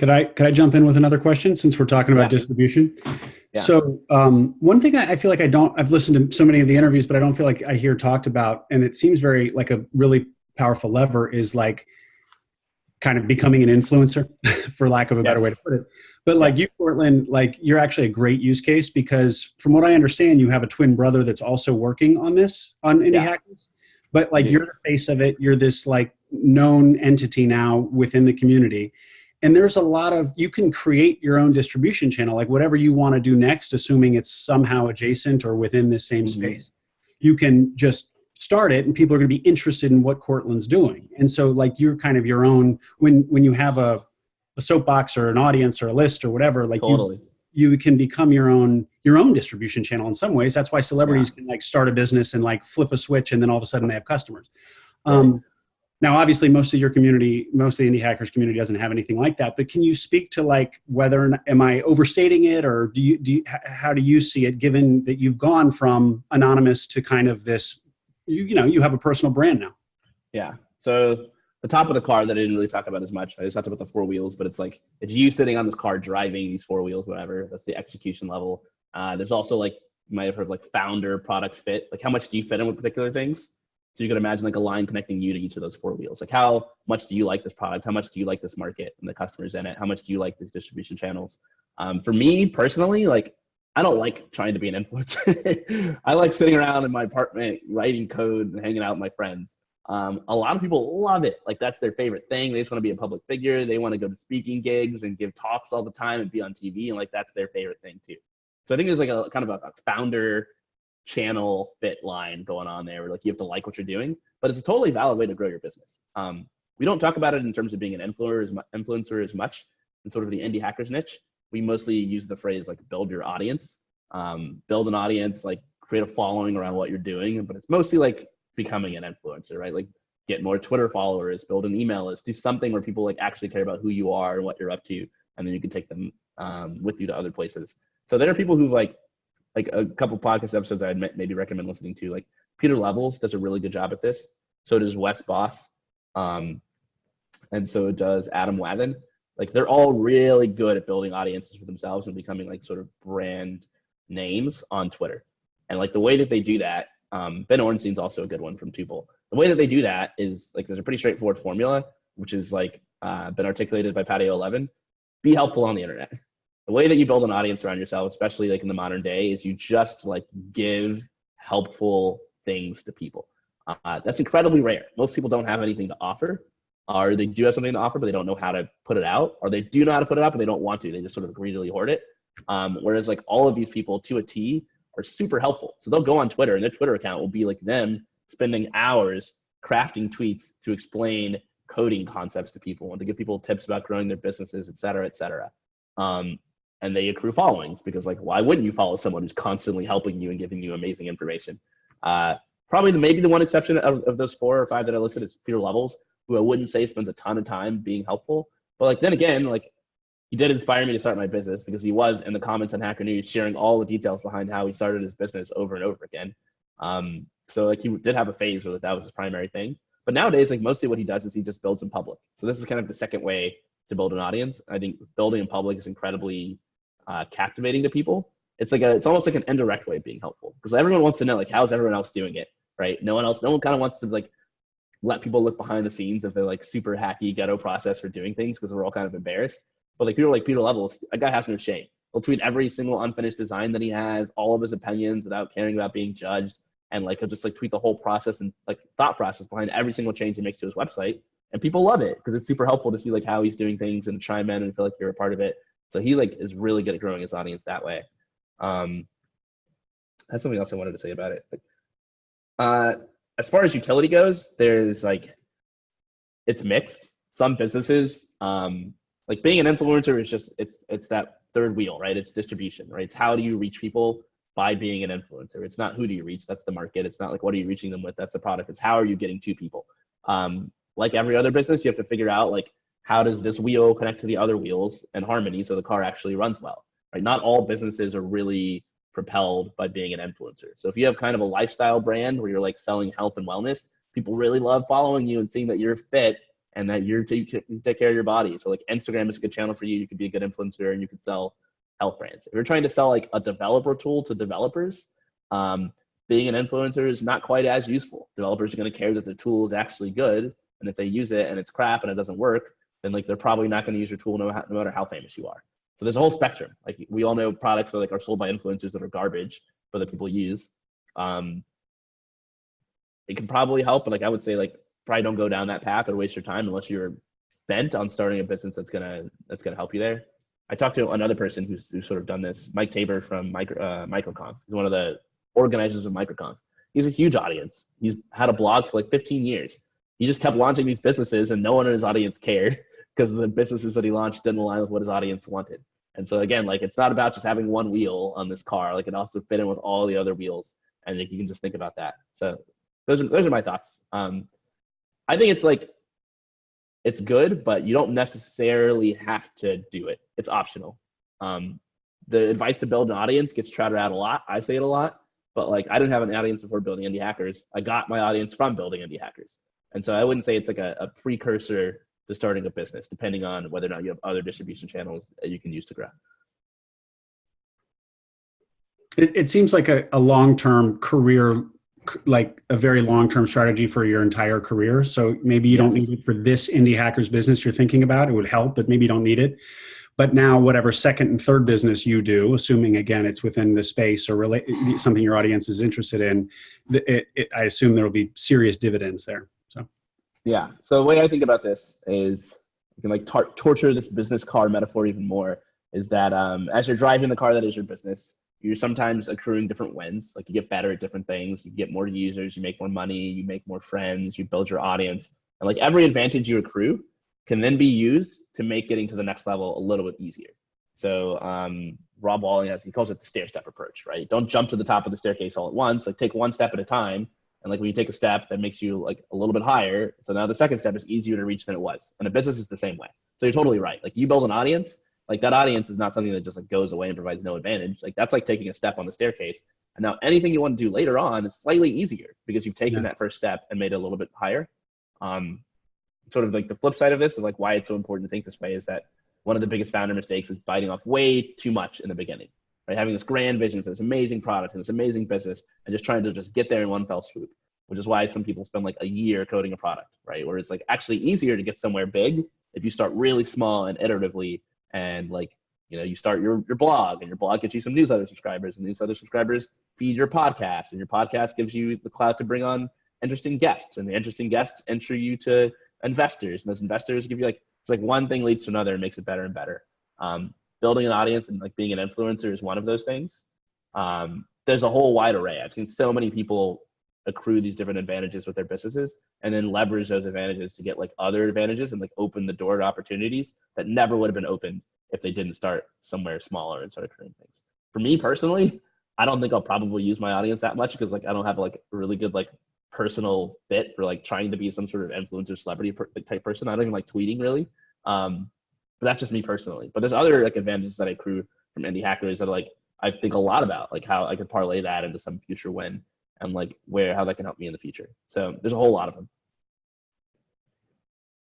Could I jump in with another question since we're talking about Yeah. distribution? Yeah. So one thing I feel like I've listened to so many of the interviews, but I don't feel like I hear talked about, and it seems very like a really powerful lever is like kind of becoming an influencer, for lack of a better way to Yes. put it. But like you, Yes. Portland, like you're actually a great use case because from what I understand, you have a twin brother that's also working on this on Indie Yeah. Hackers. But I like do. you're the face of it. You're this like known entity now within the community. And there's a lot of, you can create your own distribution channel, like whatever you want to do next, assuming it's somehow adjacent or within this same Hmm. space. You can just start it and people are going to be interested in what Courtland's doing. And so like you're kind of your own, when you have a soapbox or an audience or a list or whatever, like Totally. you can become your own distribution channel in some ways. That's why Yeah. celebrities can like start a business and like flip a switch and then all of a sudden they have customers. Right. Um, Now, obviously, most of your community, most of the indie hackers community doesn't have anything like that. But can you speak to like whether or not, am I overstating it, or how do you see it, given that you've gone from anonymous to kind of this, you have a personal brand now. Yeah. So the top of the car that I didn't really talk about as much. I just talked about the four wheels, but it's like it's you sitting on this car driving these four wheels, whatever. That's the execution level. There's also like you might have heard like founder product fit. Like how much do you fit in with particular things? So you can imagine like a line connecting you to each of those four wheels. Like how much do you like this product? How much do you like this market and the customers in it? How much do you like these distribution channels? For me personally, like I don't like trying to be an influencer. I like sitting around in my apartment writing code and hanging out with my friends. A lot of people love it. Like that's their favorite thing. They just want to be a public figure. They want to go to speaking gigs and give talks all the time and be on TV. And like that's their favorite thing too. So I think there's like a kind of a founder channel fit line going on there where like you have to like what you're doing, but it's a totally valid way to grow your business. We don't talk about it in terms of being an influencer as much in sort of the indie hackers niche. We mostly use the phrase like build your audience, build an audience, like create a following around what you're doing, but it's mostly like becoming an influencer, right? Like get more Twitter followers, build an email list, do something where people like actually care about who you are and what you're up to, and then you can take them with you to other places. So there are people who like a couple podcast episodes I'd maybe recommend listening to. Like Peter Levels does a really good job at this. So does Wes Boss, and so does Adam Wagon. Like they're all really good at building audiences for themselves and becoming like sort of brand names on Twitter. And like the way that they do that, Ben Orenstein's also a good one from Tuple. The way that they do that is like there's a pretty straightforward formula, which is like been articulated by Patio 11. Be helpful on the internet. The way that you build an audience around yourself, especially like in the modern day, is you just like give helpful things to people. That's incredibly rare. Most people don't have anything to offer, or they do have something to offer, but they don't know how to put it out, or they do know how to put it out, but they don't want to. They just sort of greedily hoard it. Whereas like all of these people to a T are super helpful. So they'll go on Twitter and their Twitter account will be like them spending hours crafting tweets to explain coding concepts to people and to give people tips about growing their businesses, et cetera, et cetera. And they accrue followings because like, why wouldn't you follow someone who's constantly helping you and giving you amazing information? Probably maybe the one exception of those 4 or 5 that I listed is Peter Levels, who I wouldn't say spends a ton of time being helpful. But like then again, like he did inspire me to start my business because he was in the comments on Hacker News sharing all the details behind how he started his business over and over again. So like he did have a phase where that was his primary thing. But nowadays, like mostly what he does is he just builds in public. So this is kind of the second way to build an audience. I think building in public is incredibly captivating to people. It's almost like an indirect way of being helpful because everyone wants to know like how's everyone else doing it, right? No one kind of wants to like let people look behind the scenes of the like super hacky ghetto process for doing things because we're all kind of embarrassed. But like people like Peter Levels, a guy has no shame. He'll tweet every single unfinished design that he has, all of his opinions without caring about being judged. And like he'll just like tweet the whole process and like thought process behind every single change he makes to his website. And people love it because it's super helpful to see like how he's doing things and chime in and feel like you're a part of it. So he like is really good at growing his audience that way. That's something else I wanted to say about it. As far as utility goes, there's like it's mixed. Some businesses, like being an influencer is just it's that third wheel, right? It's distribution, right? It's how do you reach people by being an influencer. It's not who do you reach, that's the market. It's not like what are you reaching them with, that's the product. It's how are you getting to people. Like every other business, you have to figure out like how does this wheel connect to the other wheels in harmony so the car actually runs well, right? Not all businesses are really propelled by being an influencer. So if you have kind of a lifestyle brand where you're like selling health and wellness, people really love following you and seeing that you're fit and that you can take care of your body. So like Instagram is a good channel for you. You could be a good influencer and you could sell health brands. If you're trying to sell like a developer tool to developers, being an influencer is not quite as useful. Developers are going to care that the tool is actually good. And if they use it and it's crap and it doesn't work, then like they're probably not going to use your tool no matter how famous you are. So there's a whole spectrum. Like we all know products that like are sold by influencers that are garbage, but that people use. It can probably help, but like I would say like probably don't go down that path or waste your time unless you're bent on starting a business that's gonna help you there. I talked to another person who's sort of done this, Mike Tabor from MicroConf. He's one of the organizers of MicroConf. He's a huge audience. He's had a blog for like 15 years. He just kept launching these businesses and no one in his audience cared because the businesses that he launched didn't align with what his audience wanted. And so again, like it's not about just having one wheel on this car. Like it also fit in with all the other wheels, and like you can just think about that. So those are my thoughts. I think it's like it's good, but you don't necessarily have to do it. It's optional. The advice to build an audience gets trotted out a lot. I say it a lot, but like I didn't have an audience before building Indie Hackers. I got my audience from building Indie Hackers. And so I wouldn't say it's like a precursor to starting a business, depending on whether or not you have other distribution channels that you can use to grow. It seems like a long-term career, like a very long-term strategy for your entire career. So maybe you don't need it for this Indie Hackers business you're thinking about. It would help, but maybe you don't need it. But now whatever second and third business you do, assuming again it's within the space or something your audience is interested in, I assume there will be serious dividends there. So yeah. So the way I think about this is you can like torture this business car metaphor even more. Is that as you're driving the car that is your business, you're sometimes accruing different wins. Like you get better at different things, you get more users, you make more money, you make more friends, you build your audience, and like every advantage you accrue can then be used to make getting to the next level a little bit easier. So Rob Walling he calls it the stair step approach, right? Don't jump to the top of the staircase all at once. Like take one step at a time. And like when you take a step, that makes you like a little bit higher. So now the second step is easier to reach than it was. And a business is the same way. So you're totally right. Like you build an audience, like that audience is not something that just like goes away and provides no advantage. Like that's like taking a step on the staircase. And now anything you want to do later on is slightly easier because you've taken that first step and made it a little bit higher. Sort of like the flip side of this is like why it's so important to think this way is that one of the biggest founder mistakes is biting off way too much in the beginning, right? Having this grand vision for this amazing product and this amazing business and just trying to just get there in one fell swoop, which is why some people spend like a year coding a product, right? Where it's like actually easier to get somewhere big if you start really small and iteratively and like, you know, you start your blog and your blog gets you some newsletter subscribers and newsletter subscribers feed your podcast and your podcast gives you the clout to bring on interesting guests and the interesting guests enter you to investors, and those investors give you like it's like one thing leads to another and makes it better and better. Building an audience and like being an influencer is one of those things. There's a whole wide array. I've seen so many people accrue these different advantages with their businesses and then leverage those advantages to get like other advantages and like open the door to opportunities that never would have been opened if they didn't start somewhere smaller and start accruing things. For me personally, I don't think I'll probably use my audience that much because like I don't have like a really good like personal fit for like trying to be some sort of influencer celebrity type person. I don't even like tweeting really. But that's just me personally. But there's other like advantages that I accrue from Indie Hackers that like I think a lot about, like how I could parlay that into some future win and like how that can help me in the future. So there's a whole lot of them.